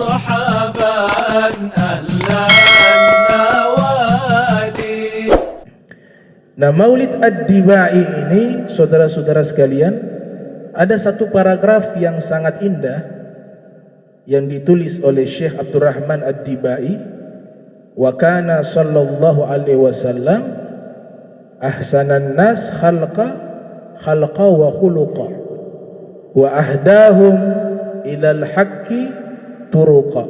مرحبا أهلا النوادي. Nah, Maulid Ad-Dibai ini, saudara-saudara sekalian, ada satu paragraf yang sangat indah yang ditulis oleh Syekh Abdurrahman Ad-Dibai. Wa kana sallallahu alaihi wasallam ahsanan nas khalqa wa khuluqa wa ahdahum ilal haqqi turuqa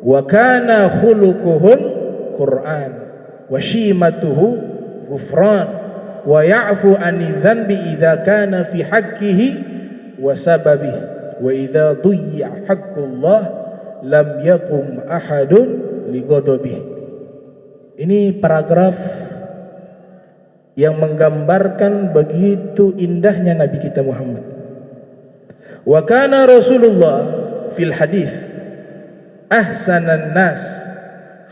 wa kana khuluquhul Qur'an wa shimatuhu ghufran wa ya'fu ani dhanbi idza kana fi haqqihi wa sababihi wa idza duyya haqqullah lam yakum ahadun li ghadabihi. Ini paragraf yang menggambarkan begitu indahnya Nabi kita Muhammad. Wa kana Rasulullah fil hadis ahsanan nas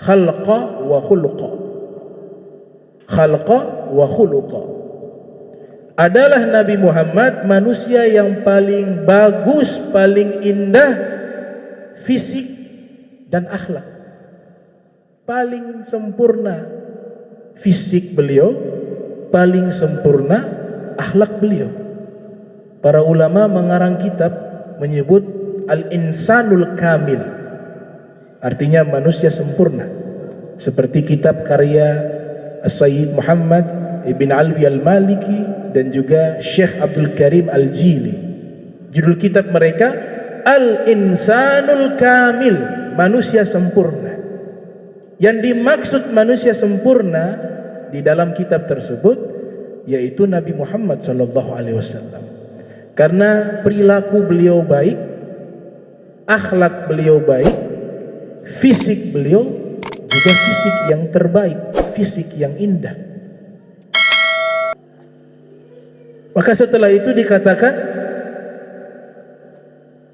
khalqa wa khuluqa. Khalqa wa khuluqa. Adalah Nabi Muhammad manusia yang paling bagus, paling indah fisik dan akhlak. Paling sempurna fisik beliau, paling sempurna akhlak beliau. Para ulama mengarang kitab menyebut Al-Insanul Kamil, artinya manusia sempurna, seperti kitab karya Sayyid Muhammad Ibn Alwi Al-Maliki dan juga Syekh Abdul Karim Al-Jili. Judul kitab mereka Al-Insanul Kamil, manusia sempurna. Yang dimaksud manusia sempurna di dalam kitab tersebut yaitu Nabi Muhammad sallallahu alaihi wasallam. Karena perilaku beliau baik, akhlak beliau baik, fisik beliau juga fisik yang terbaik, fisik yang indah. Maka setelah itu dikatakan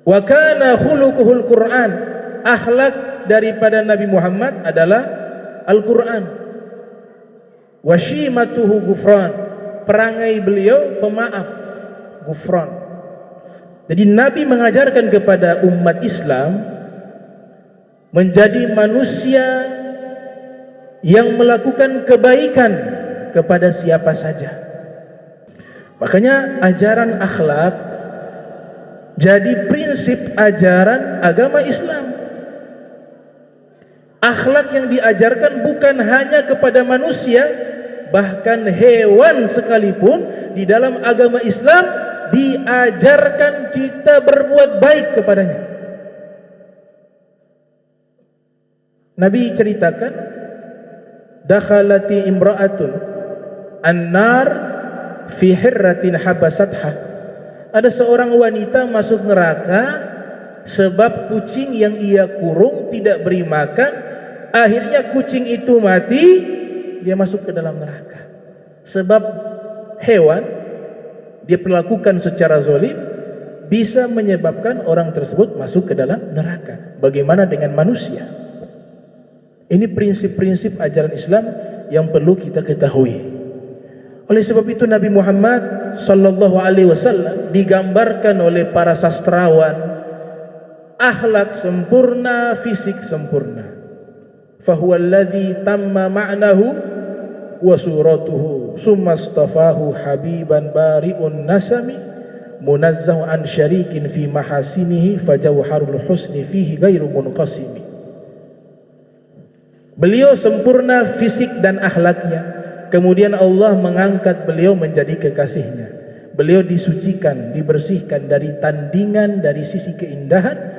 wa kana khuluquhul Qur'an, akhlak daripada Nabi Muhammad adalah Al-Quran. Wa shimatuhu ghufran, perangai beliau pemaaf, ghufran. Jadi Nabi mengajarkan kepada umat Islam menjadi manusia yang melakukan kebaikan kepada siapa saja. Makanya ajaran akhlak jadi prinsip ajaran agama Islam. Akhlak yang diajarkan bukan hanya kepada manusia, bahkan hewan sekalipun di dalam agama Islam diajarkan kita berbuat baik kepadanya. Nabi ceritakan, dakhalati imra'atun an-nar fi hirratin habasatha. Ada seorang wanita masuk neraka sebab kucing yang ia kurung tidak beri makan. Akhirnya kucing itu mati, dia masuk ke dalam neraka. Sebab hewan diperlakukan secara zalim bisa menyebabkan orang tersebut masuk ke dalam neraka. Bagaimana dengan manusia? Ini prinsip-prinsip ajaran Islam yang perlu kita ketahui. Oleh sebab itu Nabi Muhammad sallallahu alaihi wasallam digambarkan oleh para sastrawan akhlak sempurna, fisik sempurna. Fahuwa alladhi tamma ma'nahu wa suratuhu summa astafahu habiban bari'un nasami munazzahu an syarikin fi mahasinihi fajawharul husni fihi gairu munqasimi. Beliau sempurna fisik dan akhlaknya, kemudian Allah mengangkat beliau menjadi kekasihnya. Beliau disucikan, dibersihkan dari tandingan, dari sisi keindahan.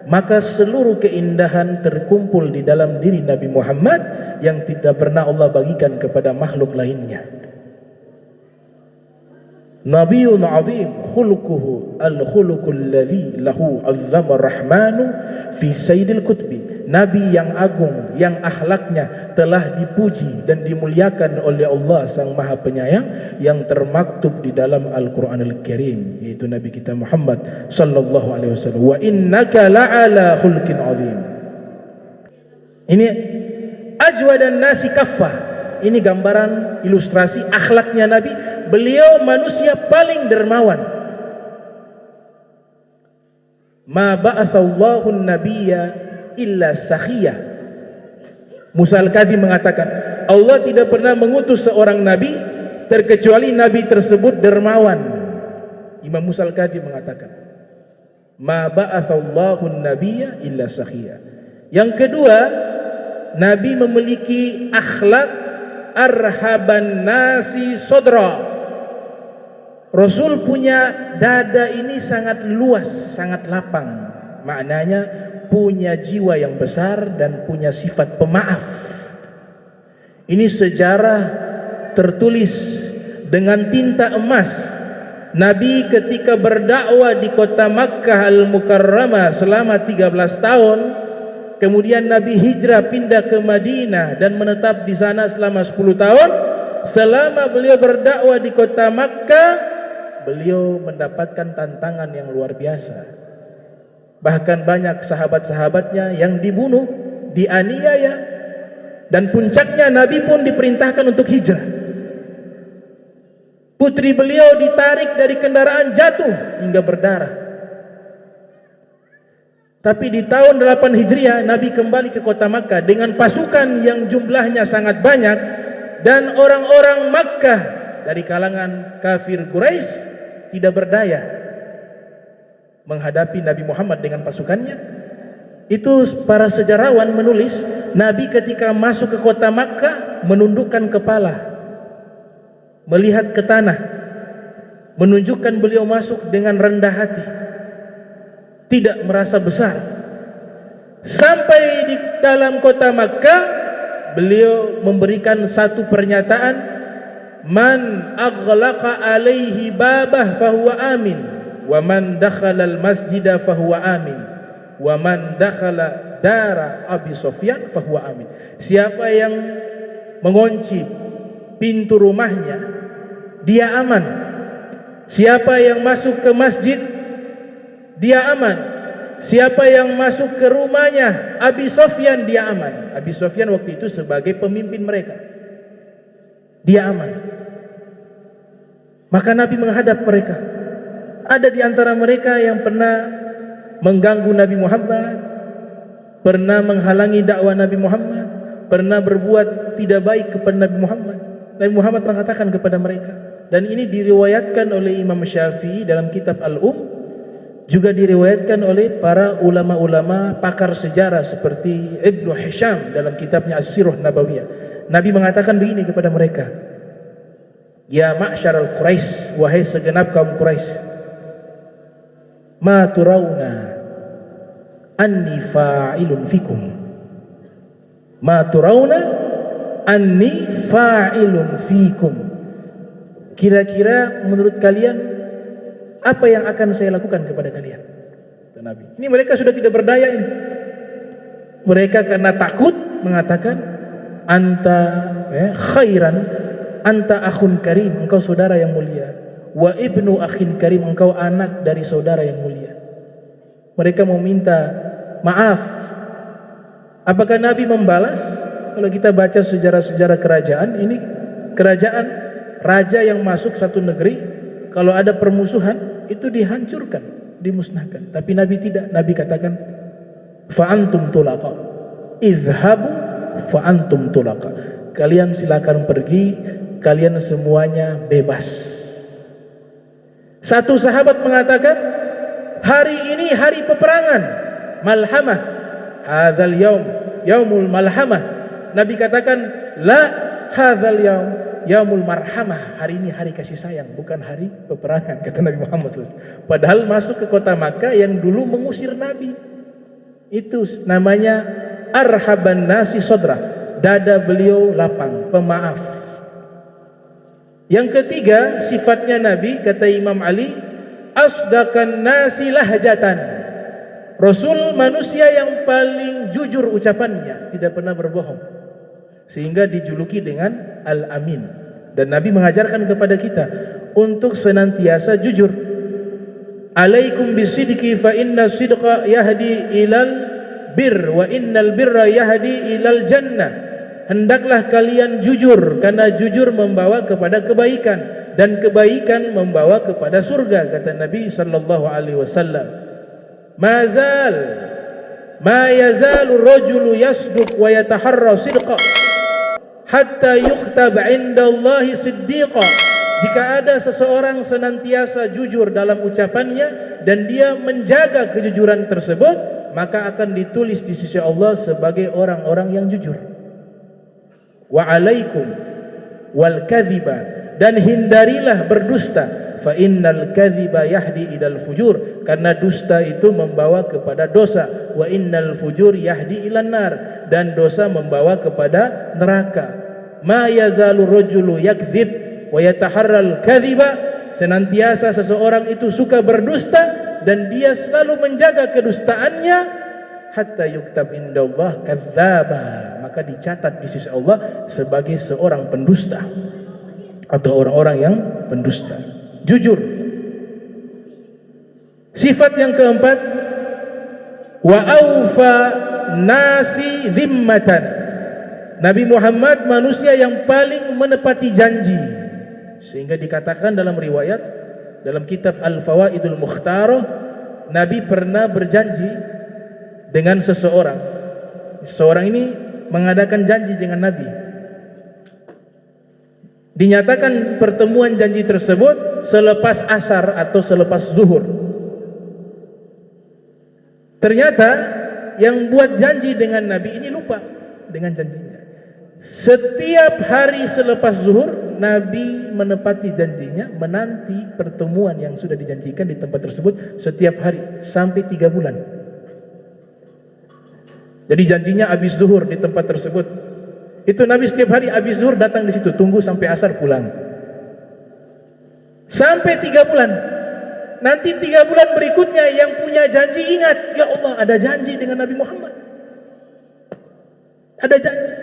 Maka seluruh keindahan terkumpul di dalam diri Nabi Muhammad yang tidak pernah Allah bagikan kepada makhluk lainnya. Nabiyyun azim khuluquhu al-khuluqul ladzi lahu azzama ar-rahmanu fi sayyidil kutbi. Nabi yang agung, yang akhlaknya telah dipuji dan dimuliakan oleh Allah Sang Maha Penyayang, yang termaktub di dalam Al-Quranul Karim, yaitu Nabi kita Muhammad sallallahu alaihi wasallam. Wa innaka la'ala khulqin azim. Ini ajwadan nasi kaffah. Ini gambaran ilustrasi akhlaknya Nabi. Beliau manusia paling dermawan. Ma ba'athallahu an-nabiyya illa sakhiyah. Musa al-Kadhim mengatakan, Allah tidak pernah mengutus seorang nabi terkecuali nabi tersebut dermawan. Imam Musa al-Kadhim mengatakan, ma ba'athallahu an-nabiyya illa sakhiyah. Yang kedua, nabi memiliki akhlak arhaban nasi sodra. Rasul punya dada ini sangat luas, sangat lapang. Maknanya punya jiwa yang besar dan punya sifat pemaaf. Ini sejarah tertulis dengan tinta emas. Nabi ketika berdakwah di kota Makkah Al-Mukarramah selama 13 tahun, kemudian Nabi hijrah pindah ke Madinah dan menetap di sana selama 10 tahun. Selama beliau berdakwah di kota Makkah, beliau mendapatkan tantangan yang luar biasa. Bahkan banyak sahabat-sahabatnya yang dibunuh, dianiaya, dan puncaknya Nabi pun diperintahkan untuk hijrah. Putri beliau ditarik dari kendaraan, jatuh hingga berdarah. Tapi di tahun 8 Hijriah Nabi kembali ke kota Makkah dengan pasukan yang jumlahnya sangat banyak, dan orang-orang Makkah dari kalangan kafir Quraisy tidak berdaya menghadapi Nabi Muhammad dengan pasukannya. Itu para sejarawan menulis, Nabi ketika masuk ke kota Makkah menundukkan kepala, melihat ke tanah, menunjukkan beliau masuk dengan rendah hati, tidak merasa besar. Sampai di dalam kota Makkah, beliau memberikan satu pernyataan, man aghlaqa alaihi babah fahuwa amin, wa man dakhala al-masjida fahuwa amin, wa man dakhala dara Abi Sufyan fahuwa amin. Siapa yang mengunci pintu rumahnya, dia aman. Siapa yang masuk ke masjid, dia aman. Siapa yang masuk ke rumahnya Abi Sufyan, dia aman. Abi Sufyan waktu itu sebagai pemimpin mereka, dia aman. Maka Nabi menghadap mereka. Ada di antara mereka yang pernah mengganggu Nabi Muhammad, pernah menghalangi dakwah Nabi Muhammad, pernah berbuat tidak baik kepada Nabi Muhammad. Nabi Muhammad mengatakan kepada mereka, dan ini diriwayatkan oleh Imam Syafi'i dalam kitab Al-Um, juga diriwayatkan oleh para ulama-ulama pakar sejarah seperti Ibnu Hisham dalam kitabnya As-Sirah Nabawiyah. Nabi mengatakan begini kepada mereka, ya ma'syaral Quraisy, wahai segenap kaum Quraisy, ma turawna anni fa'ilun fikum, ma turawna anni fa'ilun fikum. Kira-kira menurut kalian apa yang akan saya lakukan kepada kalian? Nabi, ini mereka sudah tidak berdaya ini. Mereka karena takut mengatakan, anta khairan, anta akhun karim, engkau saudara yang mulia, wa ibnu akhin karim, engkau anak dari saudara yang mulia. Mereka mau minta maaf. Apakah Nabi membalas? Kalau kita baca sejarah-sejarah kerajaan, ini kerajaan raja yang masuk satu negeri, kalau ada permusuhan itu dihancurkan, dimusnahkan. Tapi Nabi tidak. Nabi katakan, fa antum tulaqa, izhabu fa antum tulaqa, kalian silakan pergi, kalian semuanya bebas. Satu sahabat mengatakan, hari ini hari peperangan, malhamah, hadzal yaum yaumul malhamah. Nabi katakan, la hadzal yaum yaumul marhamah, hari ini hari kasih sayang, bukan hari peperangan, kata Nabi Muhammad SAW. Padahal masuk ke kota Makkah yang dulu mengusir Nabi. Itu namanya arhaban nasi sodra, dada beliau lapang, pemaaf. Yang ketiga, sifatnya Nabi, kata Imam Ali, asdakan nasi lahjatan. Rasul manusia yang paling jujur ucapannya, tidak pernah berbohong, sehingga dijuluki dengan Al-Amin. Dan Nabi mengajarkan kepada kita untuk senantiasa jujur. Alaikum bisidqi fa inna sidqa yahdi ilal bir wa innal birra yahdi ilal jannah. Hendaklah kalian jujur, karena jujur membawa kepada kebaikan, dan kebaikan membawa kepada surga, kata Nabi sallallahu alaihi wasallam. Mazal ma yazalu rajulu yasduq wa yataharra sidqa hatta yuktab indallahi siddiqa. Jika ada seseorang senantiasa jujur dalam ucapannya dan dia menjaga kejujuran tersebut, maka akan ditulis di sisi Allah sebagai orang-orang yang jujur. Wa alaikum wal kadhiba, dan hindarilah berdusta, fa innal kadhiba yahdi ilal fujur, karena dusta itu membawa kepada dosa. Wa innal fujur yahdi ilan nar, dan dosa membawa kepada neraka. Ma yazalu rajulu yakdzib wa yataharral kadhiba, senantiasa seseorang itu suka berdusta dan dia selalu menjaga kedustaannya, hatta yuktab indallah kadzdzaba, maka dicatat di sisi Allah sebagai seorang pendusta atau orang-orang yang pendusta. Jujur. Sifat yang keempat, wa aufa nasi dhimmatan, Nabi Muhammad manusia yang paling menepati janji, sehingga dikatakan dalam riwayat dalam kitab Al-Fawaidul Mukhtarah, Nabi pernah berjanji dengan seseorang. Seseorang ini mengadakan janji dengan Nabi. Dinyatakan pertemuan janji tersebut selepas asar atau selepas zuhur. Ternyata yang buat janji dengan Nabi ini lupa dengan janjinya. Setiap hari selepas zuhur, Nabi menepati janjinya, menanti pertemuan yang sudah dijanjikan di tempat tersebut setiap hari sampai 3 bulan. Jadi janjinya habis zuhur di tempat tersebut. Itu Nabi setiap hari habis zuhur datang di situ, tunggu sampai asar pulang. Sampai 3 bulan. Nanti 3 bulan berikutnya yang punya janji ingat, ya Allah, ada janji dengan Nabi Muhammad. Ada janji.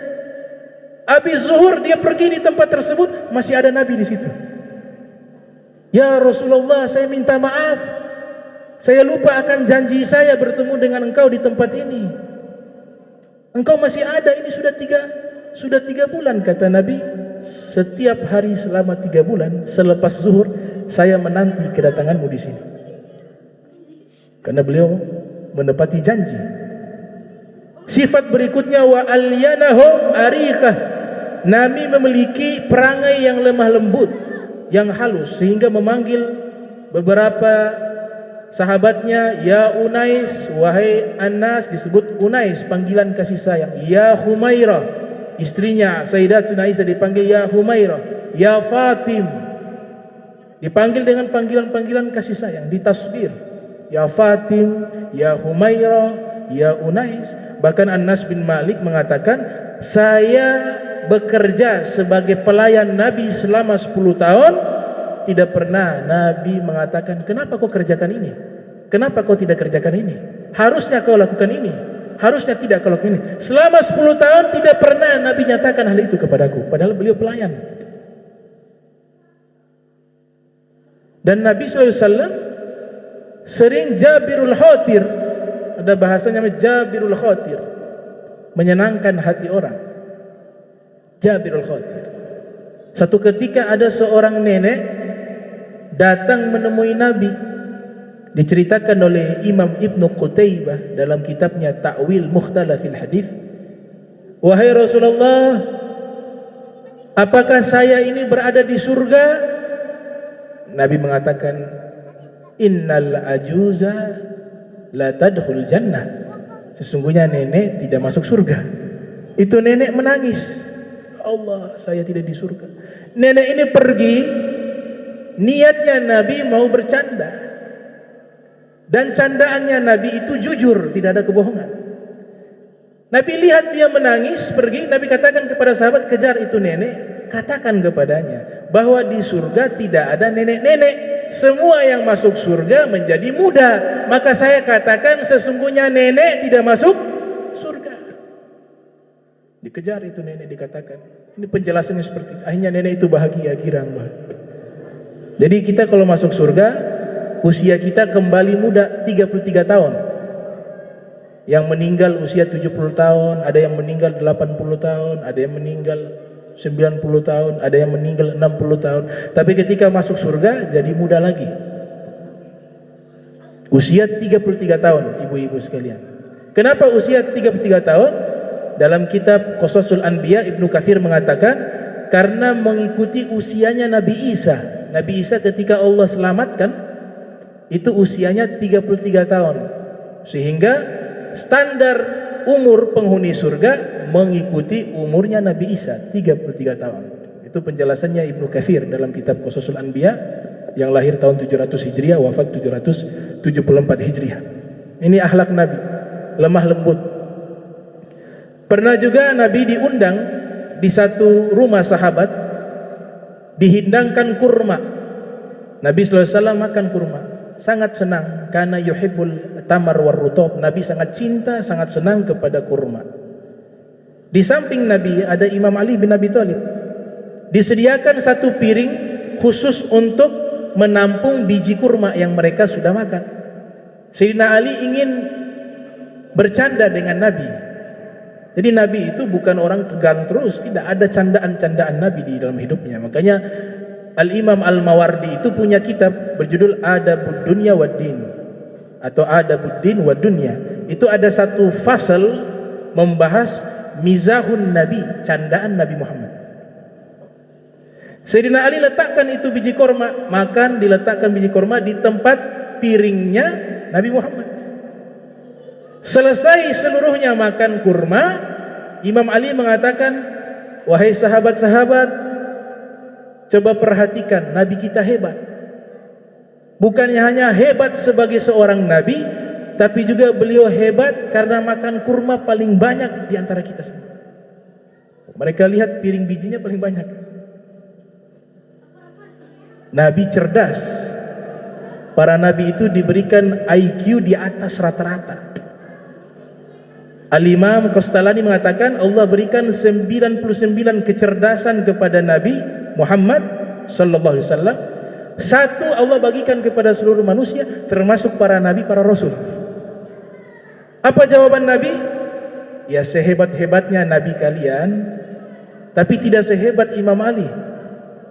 Habis zuhur dia pergi di tempat tersebut, masih ada Nabi di situ. Ya Rasulullah, saya minta maaf. Saya lupa akan janji saya bertemu dengan engkau di tempat ini. Engkau masih ada, ini sudah 3 bulan, kata Nabi. Setiap hari selama 3 bulan selepas zuhur saya menanti kedatanganmu di sini. Karena beliau menepati janji. Sifat berikutnya, wa alyanahum arikah, Nabi memiliki perangai yang lemah lembut, yang halus, sehingga memanggil beberapa sahabatnya, ya Unais, wahai Anas, disebut Unais, panggilan kasih sayang. Ya Humairah, istrinya Sayyidatuna Aisyah dipanggil ya Humairah. Ya Fatim, dipanggil dengan panggilan-panggilan kasih sayang, ditasbir. Ya Fatim, ya Humairah, ya Unais. Bahkan Anas bin Malik mengatakan, saya bekerja sebagai pelayan Nabi selama 10 tahun, tidak pernah Nabi mengatakan, kenapa kau kerjakan ini? Kenapa kau tidak kerjakan ini? Harusnya kau lakukan ini. Harusnya tidak kau lakukan ini. Selama 10 tahun tidak pernah Nabi nyatakan hal itu kepadaku, padahal beliau pelayan. Dan Nabi SAW sering Jabirul Khatir, ada bahasanya Jabirul Khatir, menyenangkan hati orang. Jabirul Khatir. Satu ketika ada seorang nenek datang menemui Nabi. Diceritakan oleh Imam Ibnu Qutaibah dalam kitabnya Ta'wil Mukhtalafil Hadits. Wahai Rasulullah, apakah saya ini berada di surga? Nabi mengatakan, innal ajuza la tadkhul jannah. Sesungguhnya nenek tidak masuk surga. Itu nenek menangis. Allah, saya tidak di surga. Nenek ini pergi, niatnya Nabi mau bercanda, dan candaannya Nabi itu jujur, tidak ada kebohongan. Nabi lihat dia menangis, pergi. Nabi katakan kepada sahabat, kejar itu nenek, katakan kepadanya bahwa di surga tidak ada nenek-nenek, semua yang masuk surga menjadi muda. Maka saya katakan sesungguhnya nenek tidak masuk surga. Dikejar itu nenek, dikatakan. Ini penjelasannya seperti itu. Akhirnya nenek itu bahagia, girang. Jadi kita kalau masuk surga, usia kita kembali muda 33 tahun. Yang meninggal usia 70 tahun, ada yang meninggal 80 tahun, ada yang meninggal 90 tahun, ada yang meninggal 60 tahun. Tapi ketika masuk surga jadi muda lagi. Usia 33 tahun, ibu-ibu sekalian. Kenapa usia 33 tahun? Dalam kitab Qasasul Anbiya Ibnu Katsir mengatakan karena mengikuti usianya Nabi Isa. Nabi Isa ketika Allah selamatkan itu usianya 33 tahun. Sehingga standar umur penghuni surga mengikuti umurnya Nabi Isa 33 tahun. Itu penjelasannya Ibnu Katsir dalam kitab Qasasul Anbiya yang lahir tahun 700 Hijriah, wafat 774 Hijriah. Ini akhlak Nabi, lemah lembut. Pernah juga Nabi diundang di satu rumah sahabat, dihidangkan kurma. Nabi SAW makan kurma, sangat senang karena yuhibbul tamar war rutab. Nabi sangat cinta, sangat senang kepada kurma. Di samping Nabi ada Imam Ali bin Abi Thalib. Disediakan satu piring khusus untuk menampung biji kurma yang mereka sudah makan. Sayyidina Ali ingin bercanda dengan Nabi. Jadi Nabi itu bukan orang tegang terus, tidak ada candaan-candaan Nabi di dalam hidupnya. Makanya Al-Imam Al-Mawardi itu punya kitab berjudul Adabud Dunya wad Din atau Adabuddin wad Dunya. Itu ada satu fasal membahas mizahun Nabi, candaan Nabi Muhammad. Sayyidina Ali letakkan itu biji korma, makan, diletakkan biji korma di tempat piringnya Nabi Muhammad. Selesai seluruhnya makan kurma, Imam Ali mengatakan, wahai sahabat-sahabat, coba perhatikan, Nabi kita hebat. Bukannya hanya hebat sebagai seorang Nabi, tapi juga beliau hebat karena makan kurma paling banyak di antara kita semua. Mereka lihat piring bijinya paling banyak. Nabi cerdas. Para Nabi itu diberikan IQ di atas rata-rata. Al-Imam Qastalani mengatakan Allah berikan 99 kecerdasan kepada Nabi Muhammad sallallahu alaihi wasallam. Satu Allah bagikan kepada seluruh manusia termasuk para nabi, para rasul. Apa jawaban Nabi? Ya sehebat-hebatnya nabi kalian, tapi tidak sehebat Imam Ali.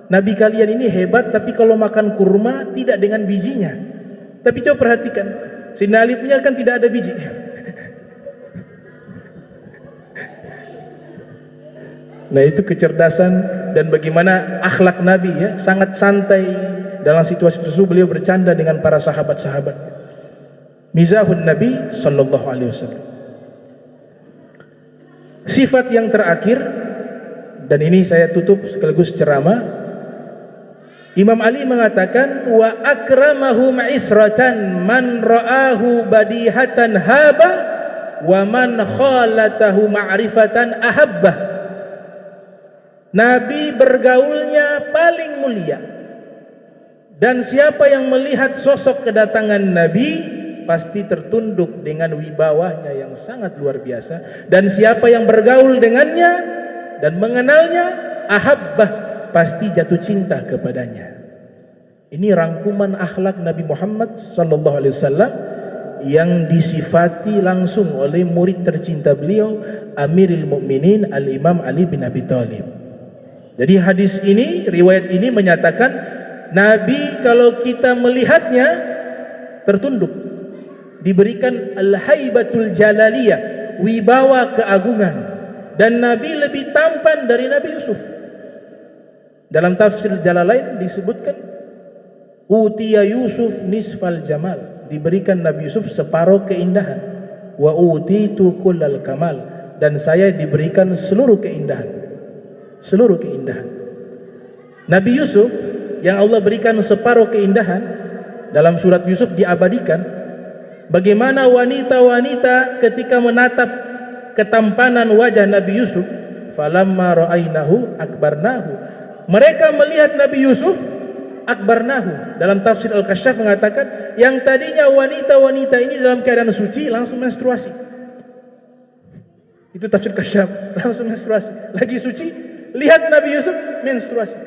Nabi kalian ini hebat tapi kalau makan kurma tidak dengan bijinya. Tapi coba perhatikan, Sayyidina Ali punya kan tidak ada biji. Nah itu kecerdasan dan bagaimana akhlak Nabi ya, sangat santai dalam situasi tersebut beliau bercanda dengan para sahabat-sahabat. Mizahun Nabi sallallahu alaihi wasallam. Sifat yang terakhir dan ini saya tutup sekaligus ceramah. Imam Ali mengatakan wa akramahum isratan man ra'ahu badihatan haba wa man khalatahu ma'rifatan ahabbah. Nabi bergaulnya paling mulia. Dan siapa yang melihat sosok kedatangan Nabi pasti tertunduk dengan wibawanya yang sangat luar biasa. Dan siapa yang bergaul dengannya dan mengenalnya, ahabbah, pasti jatuh cinta kepadanya. Ini rangkuman akhlak Nabi Muhammad sallallahu alaihi wasallam yang disifati langsung oleh murid tercinta beliau, Amirul Mukminin Al-Imam Ali bin Abi Thalib. Jadi hadis ini, riwayat ini menyatakan Nabi kalau kita melihatnya tertunduk, diberikan al-haibatul jalaliyah, wibawa keagungan, dan Nabi lebih tampan dari Nabi Yusuf. Dalam tafsir Jalalain disebutkan utiya Yusuf nisfal jamal, diberikan Nabi Yusuf separuh keindahan, wa utitu kullal kamal, dan saya diberikan seluruh keindahan. Seluruh keindahan. Nabi Yusuf yang Allah berikan separuh keindahan, dalam surat Yusuf diabadikan bagaimana wanita-wanita ketika menatap ketampanan wajah Nabi Yusuf, falamma ra'ainahu akbarnahu, mereka melihat Nabi Yusuf akbarnahu. Dalam tafsir Al-Kasyaf mengatakan yang tadinya wanita-wanita ini dalam keadaan suci langsung menstruasi. Itu tafsir Kasyaf, langsung menstruasi. Lagi suci, lihat Nabi Yusuf menstruasi.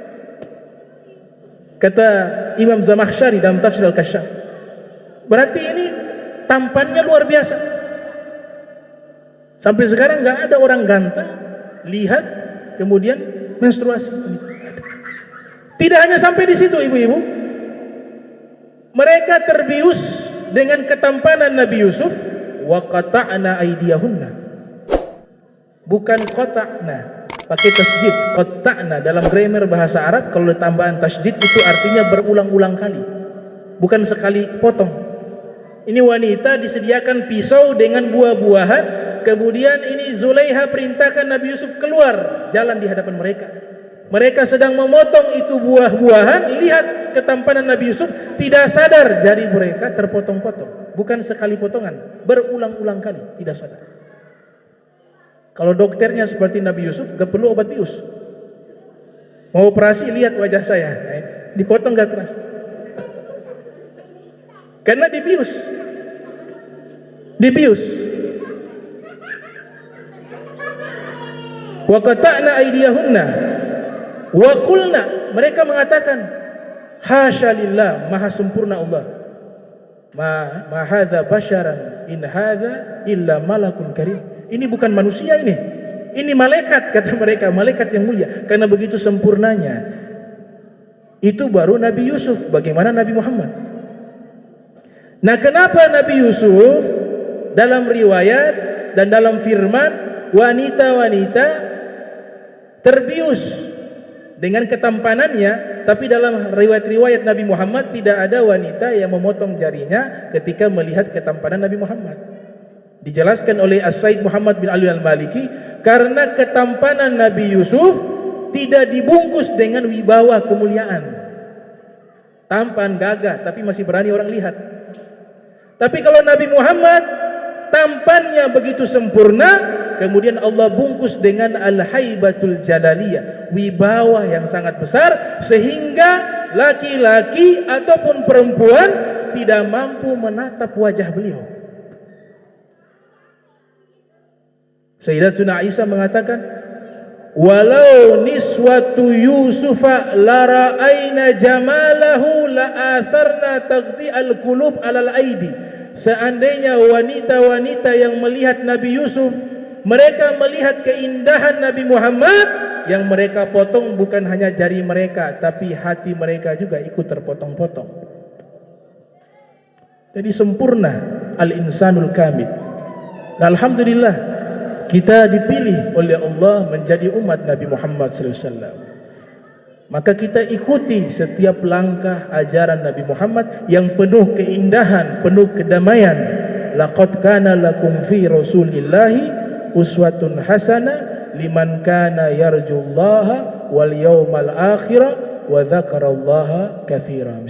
Kata Imam Zamakhsyari dalam tafsir Al-Kasyaf, berarti ini tampannya luar biasa. Sampai sekarang nggak ada orang ganteng lihat kemudian menstruasi. Tidak hanya sampai di situ ibu-ibu, mereka terbius dengan ketampanan Nabi Yusuf. wa qata'na aydiyahunna. Bukan qata'na, pakai tasydid. Qata'na dalam grammar bahasa Arab kalau tambahan tasydid itu artinya berulang-ulang kali, bukan sekali potong. Ini wanita disediakan pisau dengan buah-buahan, kemudian ini Zulaiha perintahkan Nabi Yusuf keluar jalan di hadapan mereka. Mereka sedang memotong itu buah-buahan, lihat ketampanan Nabi Yusuf, tidak sadar jari mereka terpotong-potong, bukan sekali potongan, berulang-ulang kali, tidak sadar. Kalau dokternya seperti Nabi Yusuf, gak perlu obat bius. Mau operasi, lihat wajah saya, dipotong gak keras, karena dibius. Wa qata'na aydiyahunna wa qulna, mereka mengatakan hasya lillah, maha sempurna Allah, ma hadza basyaran in hadza illa malakun karim. Ini bukan manusia, ini malaikat, kata mereka, malaikat yang mulia, karena begitu sempurnanya. Itu baru Nabi Yusuf, bagaimana Nabi Muhammad? Nah, kenapa Nabi Yusuf dalam riwayat dan dalam firman wanita-wanita terbius dengan ketampanannya, tapi dalam riwayat-riwayat Nabi Muhammad tidak ada wanita yang memotong jarinya ketika melihat ketampanan Nabi Muhammad. Dijelaskan oleh As-Said Muhammad bin Ali Al-Maliki, karena ketampanan Nabi Yusuf tidak dibungkus dengan wibawa kemuliaan, tampan gagah tapi masih berani orang lihat. Tapi kalau Nabi Muhammad tampannya begitu sempurna, kemudian Allah bungkus dengan al-haibatul jalaliyah, wibawa yang sangat besar, sehingga laki-laki ataupun perempuan tidak mampu menatap wajah beliau. Sayyidatuna Aisyah mengatakan, walau niswatu Yusufa lara'aina jamalahu la'atharna taghti'al qulub 'alal aidi. Seandainya wanita-wanita yang melihat Nabi Yusuf, mereka melihat keindahan Nabi Muhammad, yang mereka potong bukan hanya jari mereka, tapi hati mereka juga ikut terpotong-potong. Jadi sempurna al-insanul kamil. Nah, alhamdulillah kita dipilih oleh Allah menjadi umat Nabi Muhammad SAW. Maka kita ikuti setiap langkah ajaran Nabi Muhammad yang penuh keindahan, penuh kedamaian. Laqad kana lakum fi Rasulillahi uswatun hasanah liman kana yarjullaha wal yawmal akhirah wa dzakarallaha katsiran.